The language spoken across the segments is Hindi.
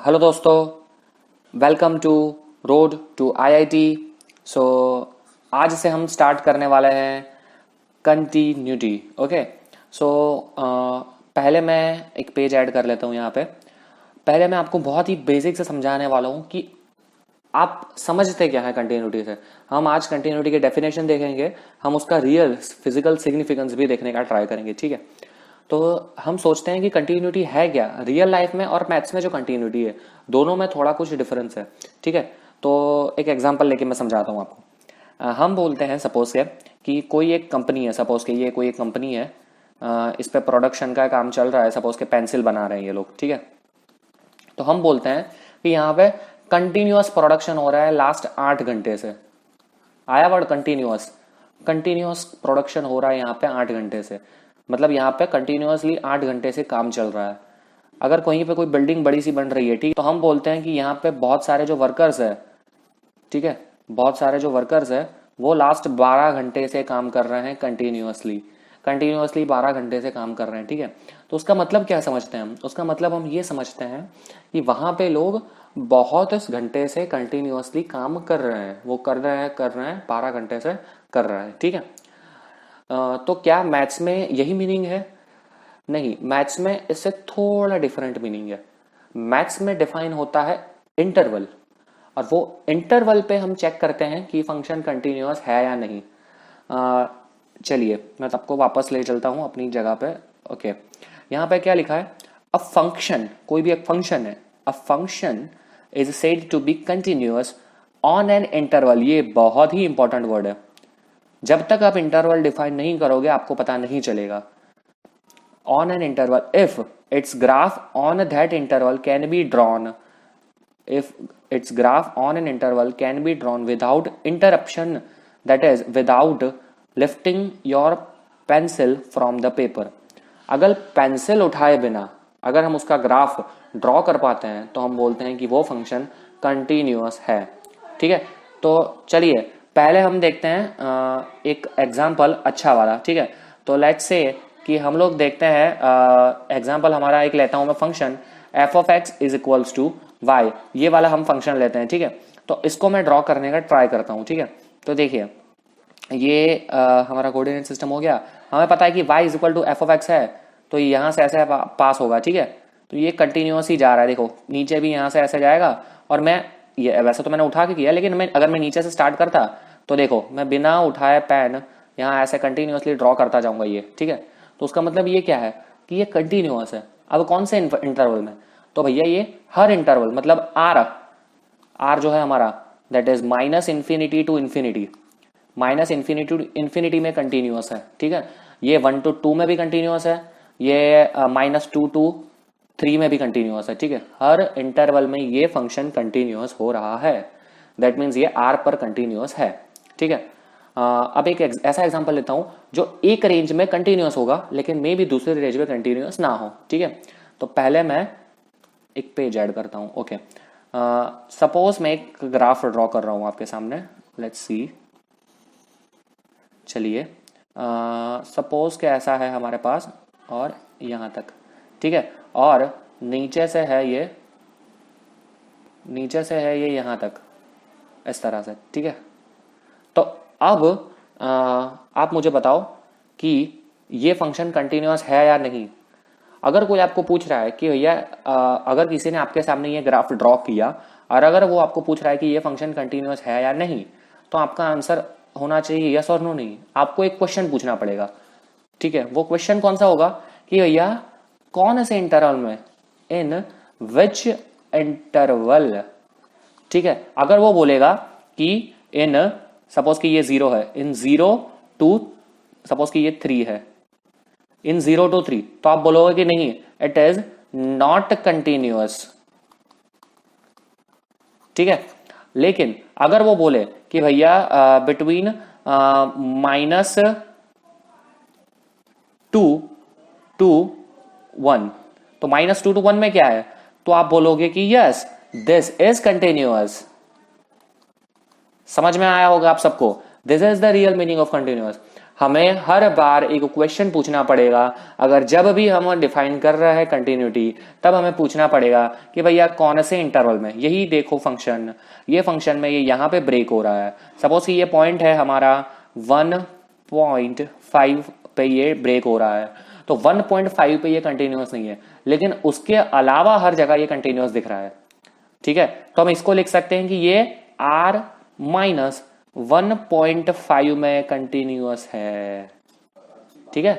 हेलो दोस्तों, welcome to road to IIT. So आज से हम स्टार्ट करने वाले हैं कंटिन्यूटी। ओके। सो पहले मैं एक पेज ऐड कर लेता हूँ यहाँ पे। पहले मैं आपको बहुत ही बेसिक से समझाने वाला हूँ कि आप समझते क्या है कंटिन्यूटी से। हम आज कंटिन्यूटी के डेफिनेशन देखेंगे, हम उसका रियल फिजिकल सिग्निफिकेंस भी देखने का ट्राई करेंगे। ठीक है, तो हम सोचते हैं कि कंटिन्यूटी है क्या रियल लाइफ में और मैथ्स में। जो कंटिन्यूटी है दोनों में थोड़ा कुछ डिफरेंस है। ठीक है, तो एक एग्जांपल लेके मैं समझाता हूँ आपको। हम बोलते हैं सपोज के कि कोई एक कंपनी है, सपोज के ये कोई एक कंपनी है, इस पे प्रोडक्शन का काम चल रहा है। सपोज के पेंसिल बना रहे हैं ये लोग। ठीक है, तो हम बोलते हैं कि यहाँ पे कंटिन्यूअस प्रोडक्शन हो रहा है लास्ट 8 घंटे से। आया वर्ड कंटिन्यूअस। कंटिन्यूअस प्रोडक्शन हो रहा है यहाँ पे 8 घंटे से, मतलब यहाँ पे कंटिन्यूअसली 8 घंटे से काम चल रहा है। अगर कहीं पे कोई बिल्डिंग बड़ी सी बन रही है, ठीक, तो हम बोलते हैं कि यहाँ पे बहुत सारे जो वर्कर्स है, ठीक है, बहुत सारे जो वर्कर्स है वो लास्ट 12 घंटे से काम कर रहे हैं कंटिन्यूअसली। कंटिन्यूअसली 12 घंटे से काम कर रहे हैं। ठीक है, तो उसका मतलब क्या समझते हैं हम? उसका मतलब हम ये समझते हैं कि वहां पे लोग बहुत घंटे से कंटिन्यूअसली काम कर रहे हैं। वो कर रहे हैं 12 घंटे से कर रहे हैं। ठीक है, तो क्या मैथ्स में यही मीनिंग है? नहीं, मैथ्स में इससे थोड़ा डिफरेंट मीनिंग है। मैथ्स में डिफाइन होता है इंटरवल, और वो इंटरवल पे हम चेक करते हैं कि फंक्शन कंटिन्यूअस है या नहीं। चलिए मैं आपको वापस ले चलता हूं अपनी जगह पे। ओके, यहाँ पे क्या लिखा है? अ फंक्शन, कोई भी एक फंक्शन है, a function is said to be continuous on an interval. ये बहुत ही इंपॉर्टेंट वर्ड है। जब तक आप इंटरवल डिफाइन नहीं करोगे आपको पता नहीं चलेगा। On an interval if it's graph on that interval can be drawn, if its graph on an interval can be drawn without interruption, that is without lifting your pencil from the paper। अगर पेंसिल उठाए बिना अगर हम उसका ग्राफ ड्रॉ कर पाते हैं तो हम बोलते हैं कि वो फंक्शन कंटिन्यूअस है। ठीक है, तो चलिए पहले हम देखते हैं एक एग्जांपल अच्छा वाला। ठीक है, तो लेट्स से कि हम लोग देखते हैं एग्जांपल हमारा एक लेता हूं मैं function f of x is equals to y. ये वाला हम फंक्शन लेते हैं। ठीक है, तो इसको मैं ड्रॉ करने का ट्राई करता हूं। ठीक है, तो देखिए ये हमारा कोऑर्डिनेट सिस्टम हो गया। हमें पता है कि y is equal to f of x है, तो यहाँ से ऐसे पास होगा। ठीक है, तो ये कंटिन्यूअस ही जा रहा है। देखो नीचे भी यहाँ से ऐसे जाएगा, और मैं ये वैसे तो मैंने उठा के किया, लेकिन मैं अगर मैं नीचे से स्टार्ट करता तो देखो मैं बिना उठाए पेन यहाँ ऐसे कंटिन्यूअसली ड्रॉ करता जाऊंगा ये। ठीक है, तो उसका मतलब ये क्या है कि ये कंटिन्यूअस है। अब कौन से इंटरवल में? तो भैया ये हर इंटरवल, मतलब आर जो है हमारा that is minus infinity to infinity. Minus infinity to infinity में कंटिन्यूअस है। ठीक है, ये 1 to 2 में भी कंटिन्यूअस है, ये -2 to 3 में भी कंटिन्यूअस है। ठीक है, हर इंटरवल में ये फंक्शन कंटिन्यूअस हो रहा है। दैट मीन्स ये आर पर कंटिन्यूअस है। ठीक है, अब एक ऐसा एग्जांपल लेता हूं जो एक रेंज में कंटिन्यूअस होगा लेकिन मे भी दूसरे रेंज में कंटिन्यूअस ना हो। ठीक है, तो पहले मैं एक पेज ऐड करता हूं। ओके, सपोज मैं एक ग्राफ ड्रॉ कर रहा हूं आपके सामने। लेट्स सी, चलिए सपोज के ऐसा है हमारे पास और यहां तक। ठीक है, और नीचे से है ये यहां तक, इस तरह से। ठीक है, तो अब आप मुझे बताओ कि ये फंक्शन कंटिन्यूअस है या नहीं। अगर कोई आपको पूछ रहा है कि भैया अगर किसी ने आपके सामने ये ग्राफ ड्रॉ किया और अगर वो आपको पूछ रहा है कि ये फंक्शन कंटिन्यूअस है या नहीं, तो आपका आंसर होना चाहिए यस और नो नहीं। आपको एक क्वेश्चन पूछना पड़ेगा। ठीक है, वो क्वेश्चन कौन सा होगा कि भैया कौन से इंटरवल में, इन विच इंटरवल। ठीक है, अगर वो बोलेगा कि इन, सपोज कि ये 0 है, इन 0 टू, सपोज कि ये 3 है, इन 0 to 3, तो आप बोलोगे कि नहीं, इट इज नॉट कंटिन्यूअस। ठीक है, लेकिन अगर वो बोले कि भैया बिटवीन -2 to 1, तो -2 to 1 में क्या है, तो आप बोलोगे कि यस दिस इज कंटिन्यूअस। समझ में आया होगा आप सबको? This is the real meaning of continuous. हमें हर बार एक क्वेश्चन पूछना पड़ेगा। अगर जब भी हम डिफाइन कर रहे हैं कंटिन्यूटी, तब हमें पूछना पड़ेगा कि भैया कौन से इंटरवल में, यही देखो फंक्शन, ये फंक्शन में ये यहाँ पे ब्रेक हो रहा है। सपोज कि ये पॉइंट है हमारा 1.5 पे ये ब्रेक हो रहा है, तो 1.5 पे ये कंटिन्यूअस नहीं है, लेकिन उसके अलावा हर जगह ये कंटिन्यूअस दिख रहा है। ठीक है, तो हम इसको लिख सकते हैं कि ये r माइनस 1.5 में कंटिन्यूअस है। ठीक है,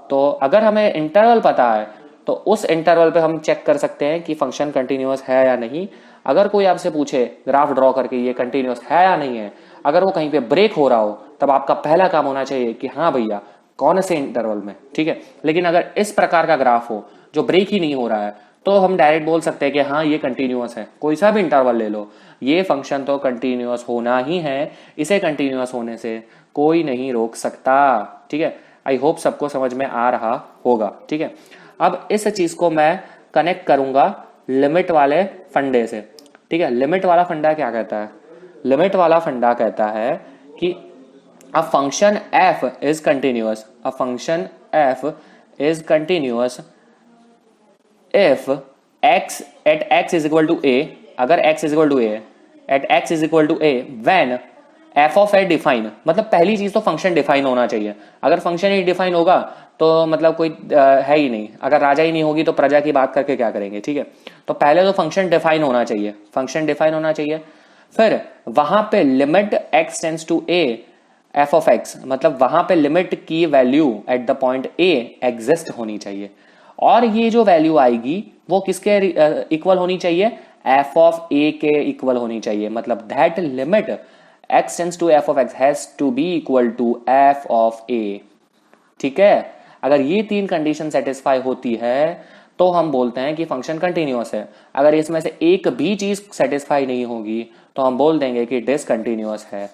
तो अगर हमें इंटरवल पता है तो उस इंटरवल पे हम चेक कर सकते हैं कि फंक्शन कंटिन्यूअस है या नहीं। अगर कोई आपसे पूछे ग्राफ ड्रॉ करके ये कंटिन्यूअस है या नहीं है, अगर वो कहीं पे ब्रेक हो रहा हो, तब आपका पहला काम होना चाहिए कि हाँ भैया कौन से इंटरवल में। ठीक है, लेकिन अगर इस प्रकार का ग्राफ हो जो ब्रेक ही नहीं हो रहा है, तो हम डायरेक्ट बोल सकते हैं कि हाँ ये कंटिन्यूअस है। कोई सा भी इंटरवल ले लो, ये फंक्शन तो कंटिन्यूअस होना ही है, इसे कंटिन्यूअस होने से कोई नहीं रोक सकता। ठीक है, आई होप सबको समझ में आ रहा होगा। ठीक है, अब इस चीज को मैं कनेक्ट करूंगा लिमिट वाले फंडे से। ठीक है, लिमिट वाला फंडा क्या कहता है? लिमिट वाला फंडा कहता है कि a function f is continuous, a function f is continuous if x at x is equal to a, अगर x is equal to a, at x is equal to a when f of a define, मतलब पहली चीज तो फंक्शन डिफाइन होना चाहिए। अगर फंक्शन ही डिफाइन होगा तो मतलब कोई है ही नहीं, अगर राजा ही नहीं होगी तो प्रजा की बात करके क्या करेंगे। ठीक है, तो पहले तो फंक्शन डिफाइन होना चाहिए, फंक्शन डिफाइन होना चाहिए। फिर वहां पे limit x tends to a f of x, मतलब वहां पे लिमिट की value at the point a exist होनी चाहिए, और ये जो वैल्यू आएगी वो किसके इक्वल होनी चाहिए? f ऑफ a के इक्वल होनी चाहिए। मतलब that limit x tends to f of x has to be equal to f of a। ठीक है, अगर ये तीन कंडीशन सेटिस्फाई होती है तो हम बोलते हैं कि फंक्शन कंटिन्यूअस है। अगर इसमें से एक भी चीज सेटिस्फाई नहीं होगी तो हम बोल देंगे कि डिसकंटिन्यूअस है।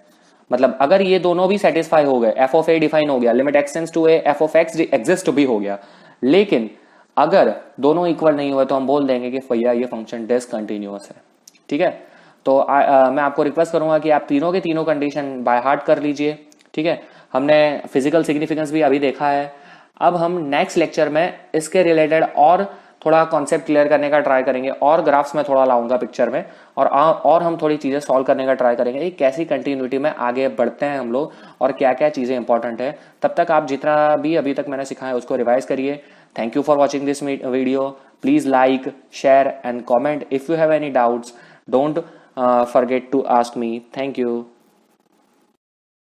मतलब अगर ये दोनों भी सेटिस्फाई हो गए, f ऑफ a डिफाइन हो गया, limit x tends to a f of x exist भी हो गया, लेकिन अगर दोनों इक्वल नहीं हुए तो हम बोल देंगे कि भैया ये फंक्शन डिसकंटिन्यूअस है। ठीक है, तो मैं आपको रिक्वेस्ट करूंगा कि आप तीनों के तीनों कंडीशन बाय हार्ट कर लीजिए। ठीक है, हमने फिजिकल सिग्निफिकेंस भी अभी देखा है। अब हम नेक्स्ट लेक्चर में इसके रिलेटेड और थोड़ा कॉन्सेप्ट क्लियर करने का ट्राई करेंगे, और ग्राफ्स में थोड़ा लाऊंगा पिक्चर में, और हम थोड़ी चीजें सॉल्व करने का ट्राई करेंगे कि कैसी कंटिन्यूटी में आगे बढ़ते हैं हम लोग और क्या क्या चीजें इंपॉर्टेंट है। तब तक आप जितना भी अभी तक मैंने सिखाया उसको रिवाइज करिए। Thank you for watching this video. Please like, share and comment if you have any doubts. Don't forget to ask me. Thank you.